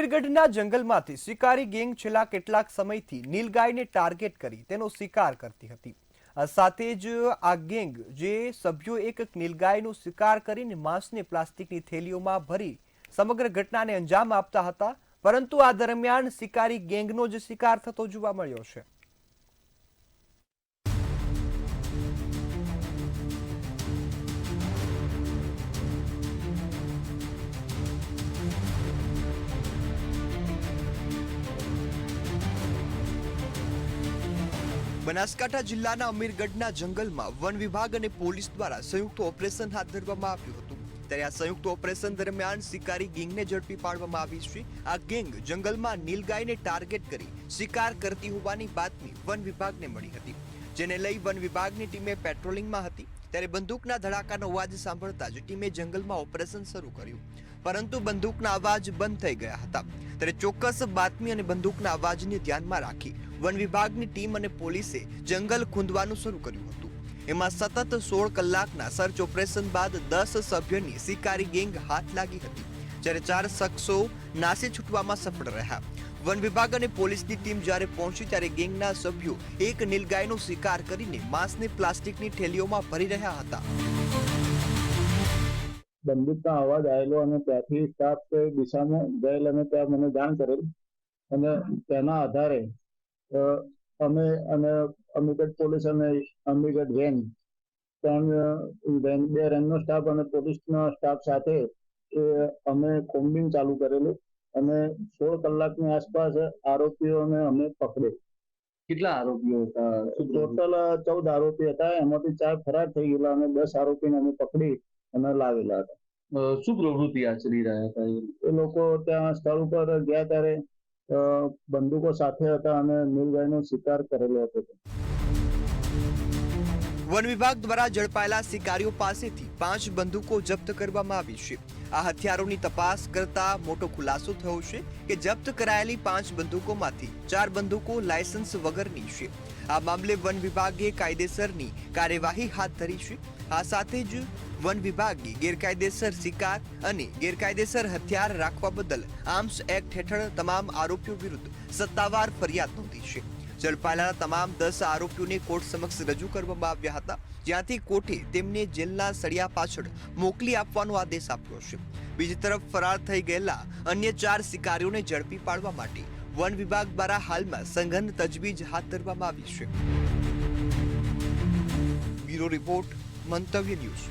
અમીરગઢના જંગલમાંથી શિકારી ગેંગ છેલ્લા કેટલાક સમયથી નીલગાયને ટાર્ગેટ કરી તેનો શિકાર કરતી હતી। સાથે જ આ ગેંગ જે સભ્યો એક નીલગાયનો શિકાર કરીને માંસને પ્લાસ્ટિકની થેલીઓમાં ભરી સમગ્ર ઘટનાને અંજામ આપતા હતા, પરંતુ આ દરમિયાન શિકારી ગેંગનો જ શિકાર થતો જોવા મળ્યો છે। બનાસકાંઠા જિલ્લાના અમીરગઢના જંગલમાં વન વિભાગ અને પોલીસ દ્વારા સંયુક્ત ઓપરેશન હાથ ધરવામાં આવ્યું હતું। ત્યારે આ સંયુક્ત ઓપરેશન દરમિયાન શિકારી ગેંગને ઝડપી પાડવામાં આવી છે। આ ગેંગ જંગલમાં નીલગાયને ટાર્ગેટ કરી શિકાર કરતી હોવાની બાતમી વન વિભાગને મળી હતી, જેને લઈ વન વિભાગની ટીમે પેટ્રોલિંગમાં હતી। ત્યારે બંદૂકના ધડાકાનો અવાજ સાંભળતા જ ટીમે જંગલમાં ઓપરેશન શરૂ કર્યું, પરંતુ બંદૂકના અવાજ બંધ થઈ ગયા હતા। ત્યારે ચોક્કસ બાતમી અને બંદૂકના અવાજને ધ્યાનમાં રાખી વન વિભાગની ટીમ અને પોલીસે જંગલ ખૂંદવાનું શરૂ કર્યું હતું। એમાં સતત 16 કલાકના સર્ચ ઓપરેશન બાદ 10 સભ્યોની શિકારી ગેંગ હાથ લાગી હતી, જ્યારે 4 શખ્સો નાસી છૂટવામાં સફળ રહ્યા। વન વિભાગ અને પોલીસની ટીમ જ્યારે પહોંચી ત્યારે ગેંગના સભ્યો એક નીલગાયનો શિકાર કરીને માંસને પ્લાસ્ટિકની થેલીઓમાં ભરી રહ્યા હતા। બંદૂકનો અવાજ આવેલો અને ત્યાંથી સ્ટાફ તે દિશામાં ગયેલ અને ત્યાં મને જાણ કરેલ અને તેના આધારે અમે અને અમીરગઢ પોલીસ અને અમીરગઢ વેન બે રેન્જનો સ્ટાફ અને પોલીસના સ્ટાફ સાથે અમે કોમ્બિંગ ચાલુ કરેલું અને 16 કલાકની આસપાસ આરોપીઓને અમે પકડે। કેટલા આરોપીઓ હતા? ટોટલ 14 આરોપી હતા, એમાંથી 4 ફરાર થઈ ગયેલા અને 10 આરોપીને અમે પકડી અને લાવેલા હતા। શું પ્રવૃત્તિ આચરી રહ્યા હતા એ લોકો? ત્યાં સ્થળ ઉપર ગયા ત્યારે બંદૂકો સાથે હતા અને નીલગાયનો શિકાર કરેલો હતો। વન વિભાગ દ્વારા ઝડપાયેલા શિકારીઓ પાસેથી 5 બંદૂકો જપ્ત કરવામાં આવી છે। આ હથિયારોની તપાસ કરતા મોટો ખુલાસો થયો છે કે જપ્ત કરાયેલી 5 બંદૂકોમાંથી 4 બંદૂકો લાયસન્સ વગરની છે। આ મામલે વન વિભાગે કાયદેસરની કાર્યવાહી હાથ ધરી છે। આ સાથે જ વન વિભાગે ગેરકાયદેસર શિકાર અને ગેરકાયદેસર હથિયાર રાખવા બદલ આર્મ્સ એક્ટ હેઠળ તમામ આરોપીઓ વિરુદ્ધ સત્તાવાર ફરિયાદ નોંધી છે। ઝડપાયેલા તમામ 10 આરોપીઓને કોર્ટ સમક્ષ રજૂ કરવામાં આવ્યા હતા, જ્યાંથી કોર્ટે તેમને જેલના સળિયા પાછળ મોકલી આપવાનો આદેશ આપ્યો છે। બીજી તરફ ફરાર થઈ ગયેલા અન્ય 4 શિકારીઓને ઝડપી પાડવા માટે વન વિભાગ દ્વારા હાલમાં સઘન તજવીજ હાથ ધરવામાં આવી છે। બ્યુરો રિપોર્ટ, મંતવ્ય ન્યૂઝ।